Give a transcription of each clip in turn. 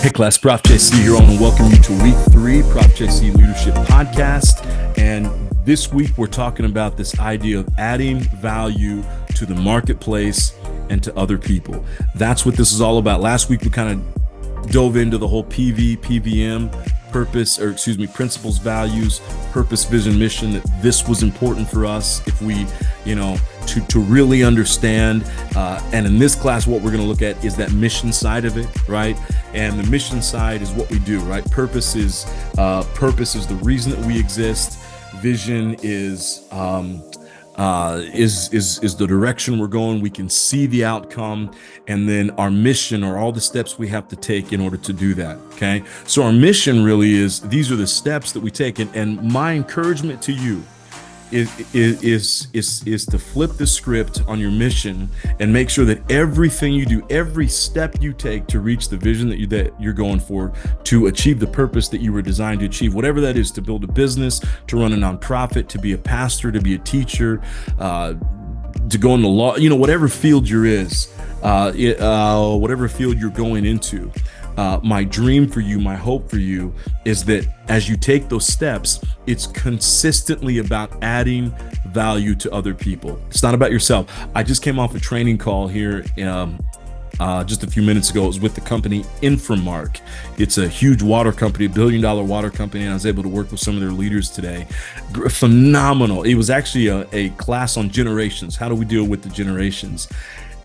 Hey class, Prof JC here on and welcome you to week 3 Prof JC Leadership Podcast. And this week we're talking about this idea of adding value to the marketplace and to other people. That's what this is all about. Last week we kind of dove into the whole PVM, principles, values, purpose, vision, mission, that this was important for us if we, to really understand. And in this class, what we're going to look at is that mission side of it, right? And the mission side is what we do, right? Purpose is the reason that we exist. Vision is the direction we're going. We can see the outcome, and then our mission are all the steps we have to take in order to do that. Okay, so our mission really is, these are the steps that we take, and my encouragement to you is to flip the script on your mission and make sure that everything you do, every step you take to reach the vision that you're going for, to achieve the purpose that you were designed to achieve, whatever that is, to build a business, to run a nonprofit, to be a pastor, to be a teacher, to go into law, whatever field whatever field you're going into. My dream for you, my hope for you is that as you take those steps, it's consistently about adding value to other people. It's not about yourself. I just came off a training call here just a few minutes ago. It was with the company Inframark. It's a huge water company, $1 billion water company, and I was able to work with some of their leaders today. Phenomenal. It was actually a class on generations. How do we deal with the generations?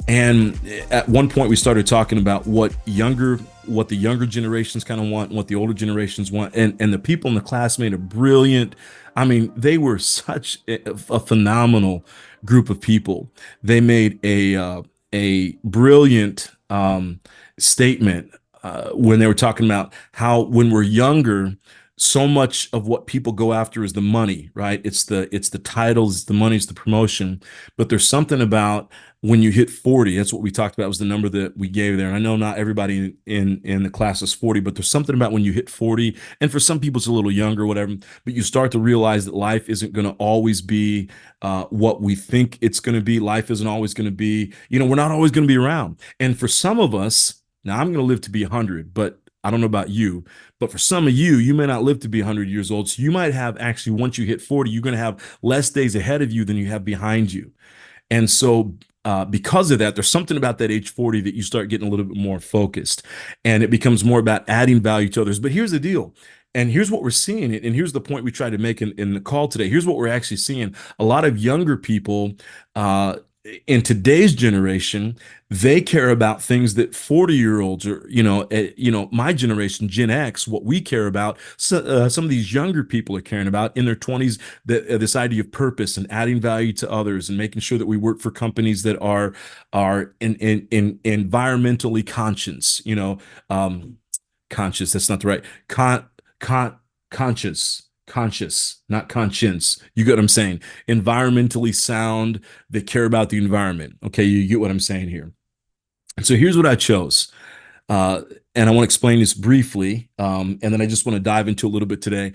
And at one point we started talking about what the younger generations kind of want and what the older generations want. And the people in the class made a brilliant, they were such a phenomenal group of people. They made a brilliant statement when they were talking about how when we're younger, so much of what people go after is the money, right? It's the titles, it's the money, it's the promotion. But there's something about when you hit 40, that's what we talked about, was the number that we gave there. And I know not everybody in the class is 40, but there's something about when you hit 40, and for some people it's a little younger, whatever, but you start to realize that life isn't going to always be what we think it's going to be. Life isn't always going to be, we're not always going to be around. And for some of us, now I'm going to live to be 100, but I don't know about you, but for some of you, you may not live to be 100 years old. So you might have, actually, once you hit 40, you're going to have less days ahead of you than you have behind you. And so because of that, there's something about that age 40 that you start getting a little bit more focused, and it becomes more about adding value to others. But here's the deal. And here's what we're seeing. And here's the point we tried to make in the call today. Here's what we're actually seeing. A lot of younger people in today's generation, they care about things that 40-year-olds or, my generation, Gen X, what we care about, some of these younger people are caring about in their 20s, this idea of purpose and adding value to others and making sure that we work for companies that are in environmentally conscious, conscious, that's not the right, conscious, not conscience. You get what I'm saying? Environmentally sound. They care about the environment. Okay, you get what I'm saying here. And so here's what I chose. And I want to explain this briefly, and then I just want to dive into a little bit today.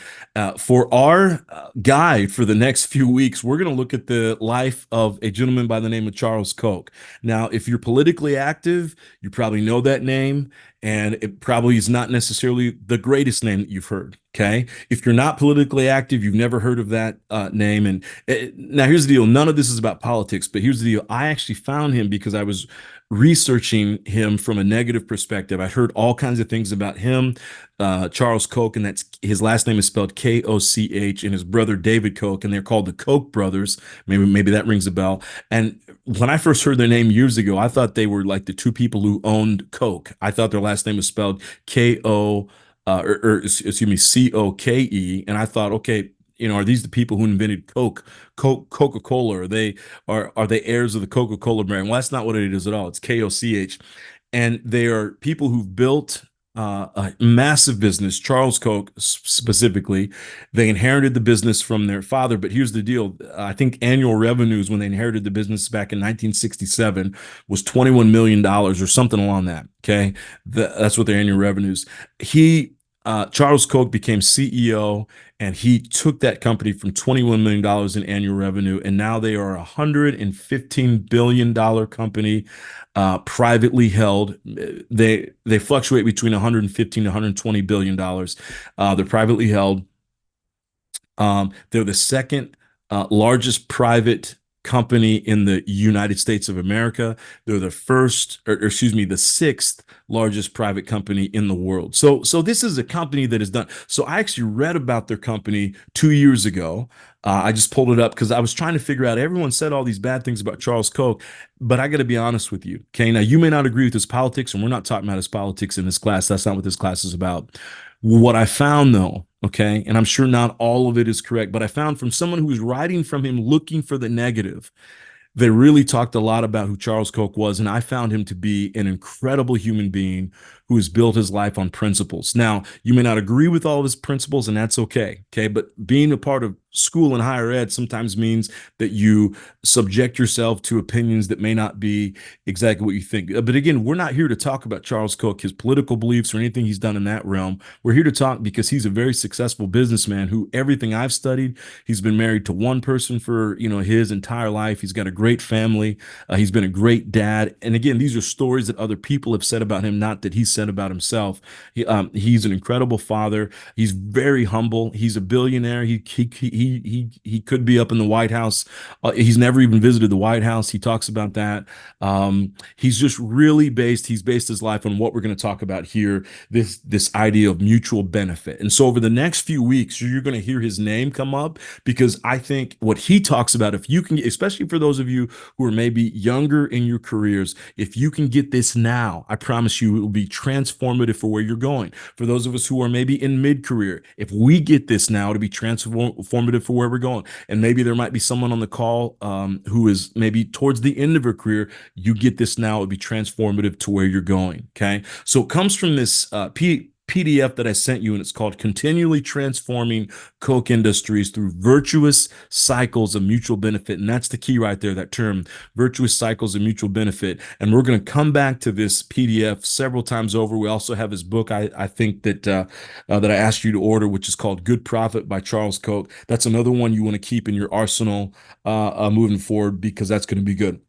For our guide for the next few weeks, we're going to look at the life of a gentleman by the name of Charles Koch. Now, if you're politically active, you probably know that name, and it probably is not necessarily the greatest name that you've heard, okay? If you're not politically active, you've never heard of that name. And now here's the deal. None of this is about politics, but here's the deal. I actually found him because I was researching him from a negative perspective. I heard all kinds of things about him, Charles Koch, and that's his last name is spelled Koch, and his brother David Koch, and they're called the Koch brothers. Maybe that rings a bell. And when I first heard their name years ago, I thought they were like the two people who owned Coke. I thought their last name was spelled Koke, and I thought, okay, are these the people who invented Coca-Cola? Are they heirs of the Coca-Cola brand? Well, that's not what it is at all. It's Koch, and they are people who've built a massive business. Charles Koch specifically, they inherited the business from their father. But here's the deal: I think annual revenues when they inherited the business back in 1967 was $21 million or something along that. Okay, that's what their annual revenues. He Charles Koch became CEO, and he took that company from $21 million in annual revenue, and now they are a $115 billion company, privately held. They fluctuate between 115 to 120 billion dollars. They're privately held. They're the second largest private company in the United States of America. They're the first, or excuse me, the sixth largest private company in the world. So this is a company that is done. So I actually read about their company 2 years ago. I just pulled it up because I was trying to figure out. Everyone said all these bad things about Charles Koch, but I got to be honest with you. Okay, now you may not agree with his politics, and we're not talking about his politics in this class. That's not what this class is about. What I found though, okay, and I'm sure not all of it is correct, but I found from someone who was writing from him looking for the negative, they really talked a lot about who Charles Koch was, and I found him to be an incredible human being who has built his life on principles. Now, you may not agree with all of his principles, and that's okay, okay? But being a part of school and higher ed sometimes means that you subject yourself to opinions that may not be exactly what you think. But again, we're not here to talk about Charles Koch, his political beliefs, or anything he's done in that realm. We're here to talk because he's a very successful businessman who, everything I've studied, he's been married to one person for, his entire life. He's got a great family. He's been a great dad. And again, these are stories that other people have said about him, not that he said about himself. He's an incredible father. He's very humble. He's a billionaire. He could be up in the White House. He's never even visited the White House. He talks about that. He's just really he's based his life on what we're going to talk about here, this idea of mutual benefit. And so over the next few weeks, you're going to hear his name come up because I think what he talks about, if you can, especially for those of you who are maybe younger in your careers, if you can get this now, I promise you it will be transformative for where you're going. For those of us who are maybe in mid-career, if we get this now, it'll be transformative for where we're going. And maybe there might be someone on the call who is maybe towards the end of her career. You get this now, it'll be transformative to where you're going. Okay. So it comes from this PDF that I sent you, and it's called Continually Transforming Koch Industries Through Virtuous Cycles of Mutual Benefit. And that's the key right there, that term, virtuous cycles of mutual benefit. And we're going to come back to this PDF several times over. We also have his book, I think, that that I asked you to order, which is called Good Profit by Charles Koch. That's another one you want to keep in your arsenal moving forward, because that's going to be good.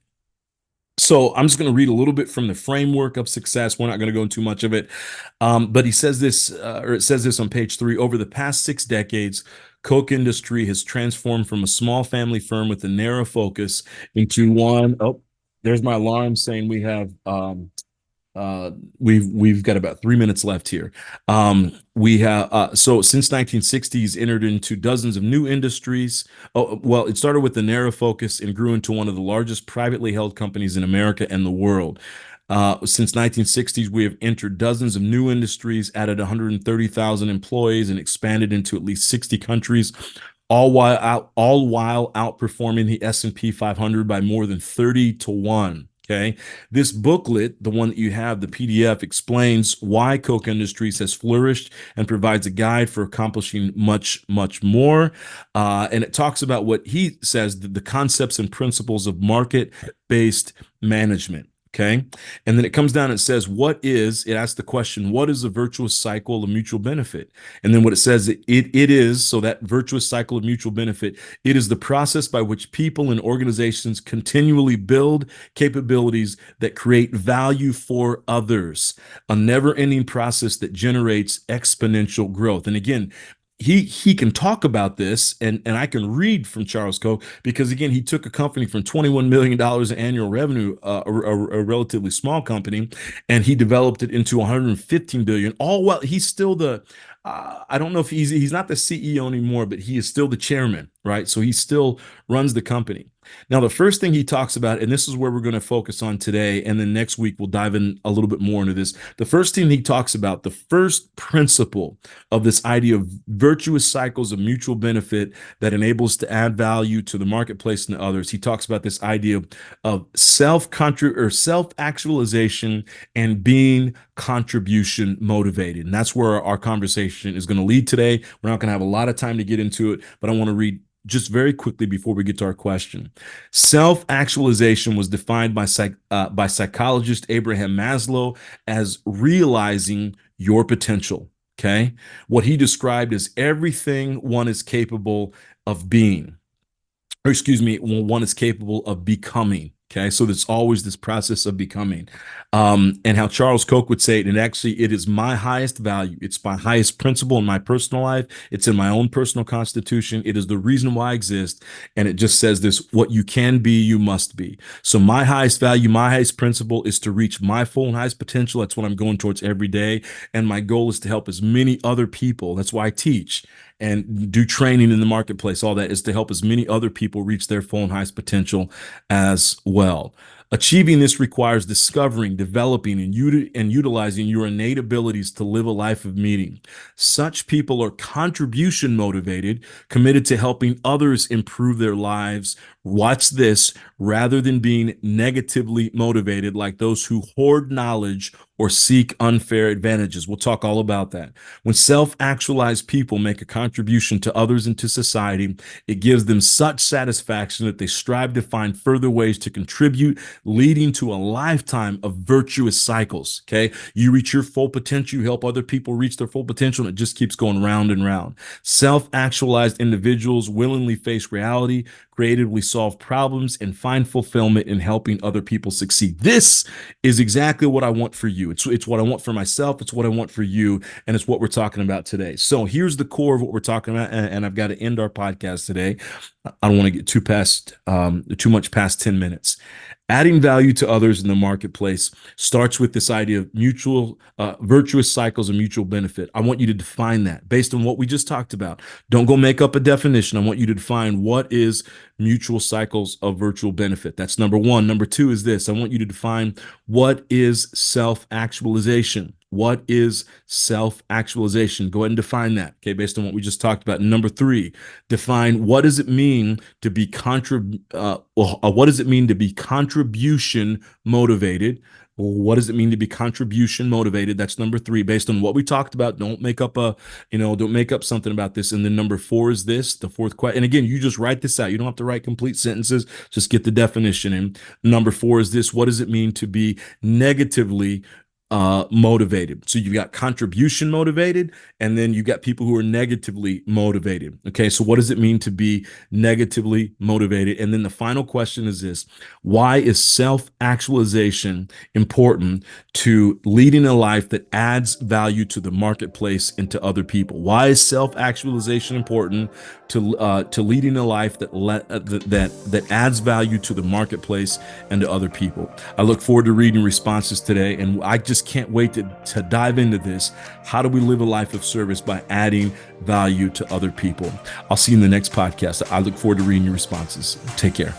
So I'm just going to read a little bit from the framework of success. We're not going to go into too much of it. But he says this, or it says this on page 3. Over the past 6 decades, Koch Industry has transformed from a small family firm with a narrow focus into one. Oh, there's my alarm saying we have we've got about 3 minutes left here. We have so since 1960s entered into dozens of new industries. Oh, well, it started with a narrow focus and grew into one of the largest privately held companies in America and the world. Since 1960s, we have entered dozens of new industries, added 130,000 employees, and expanded into at least 60 countries, all while outperforming the S&P 500 by more than 30 to 1. Okay. This booklet, the one that you have, the PDF, explains why Koch Industries has flourished and provides a guide for accomplishing much, much more. And it talks about what he says, the concepts and principles of market-based management. Okay. And then it comes down and says, it asks the question, what is a virtuous cycle of mutual benefit? And then what it says, it is, so that virtuous cycle of mutual benefit, it is the process by which people and organizations continually build capabilities that create value for others, a never-ending process that generates exponential growth. And again, he can talk about this, and I can read from Charles Koch, because again, he took a company from $21 million in annual revenue, a relatively small company, and he developed it into 115 billion. All while he's still I don't know if he's not the CEO anymore, but he is still the chairman, right? So he still runs the company. Now, the first thing he talks about, and this is where we're going to focus on today, and then next week we'll dive in a little bit more into this. The first thing he talks about, the first principle of this idea of virtuous cycles of mutual benefit that enables to add value to the marketplace and to others. He talks about this idea of self-actualization and being contribution motivated. And that's where our conversation is going to lead today. We're not going to have a lot of time to get into it, but I want to read just very quickly before we get to our question. Self-actualization was defined by psychologist Abraham Maslow as realizing your potential. Okay. What he described as everything one is capable of being, or excuse me, one is capable of becoming. Okay, so there's always this process of becoming, and how Charles Koch would say it. And actually, it is my highest value. It's my highest principle in my personal life. It's in my own personal constitution. It is the reason why I exist. And it just says this: what you can be, you must be. So my highest value, my highest principle is to reach my full and highest potential. That's what I'm going towards every day. And my goal is to help as many other people. That's why I teach and do training in the marketplace. All that is to help as many other people reach their full and highest potential as well. Achieving this requires discovering, developing, and utilizing your innate abilities to live a life of meaning. Such people are contribution motivated, committed to helping others improve their lives. Watch this, rather than being negatively motivated like those who hoard knowledge or seek unfair advantages. We'll talk all about that. When self-actualized people make a contribution to others and to society, it gives them such satisfaction that they strive to find further ways to contribute, leading to a lifetime of virtuous cycles. Okay. You reach your full potential, you help other people reach their full potential, and it just keeps going round and round. Self-actualized individuals willingly face reality, creatively solve problems, and find fulfillment in helping other people succeed. This is exactly what I want for you. It's what I want for myself. It's what I want for you. And it's what we're talking about today. So here's the core of what we're talking about. And I've got to end our podcast today. I don't want to get too much past 10 minutes. Adding value to others in the marketplace starts with this idea of virtuous cycles of mutual benefit. I want you to define that based on what we just talked about. Don't go make up a definition. I want you to define what is mutual cycles of virtual benefit. That's number one. Number two is this. I want you to define what is self-actualization. What is self-actualization? Go ahead and define that, okay, based on what we just talked about. And number three, define what does it mean to be what does it mean to be contribution motivated? What does it mean to be contribution motivated? That's number three, based on what we talked about. Don't make up something about this. And then number four is this, the fourth question. And again, you just write this out. You don't have to write complete sentences. Just get the definition in. Number four is this: what does it mean to be negatively motivated? So you've got contribution motivated, and then you've got people who are negatively motivated. Okay, so what does it mean to be negatively motivated? And then the final question is this: why is self-actualization important to leading a life that adds value to the marketplace and to other people? Why is self-actualization important to leading a life that adds value to the marketplace and to other people? I look forward to reading responses today, and I just can't wait to dive into this. How do we live a life of service by adding value to other people? I'll see you in the next podcast. I look forward to reading your responses. Take care.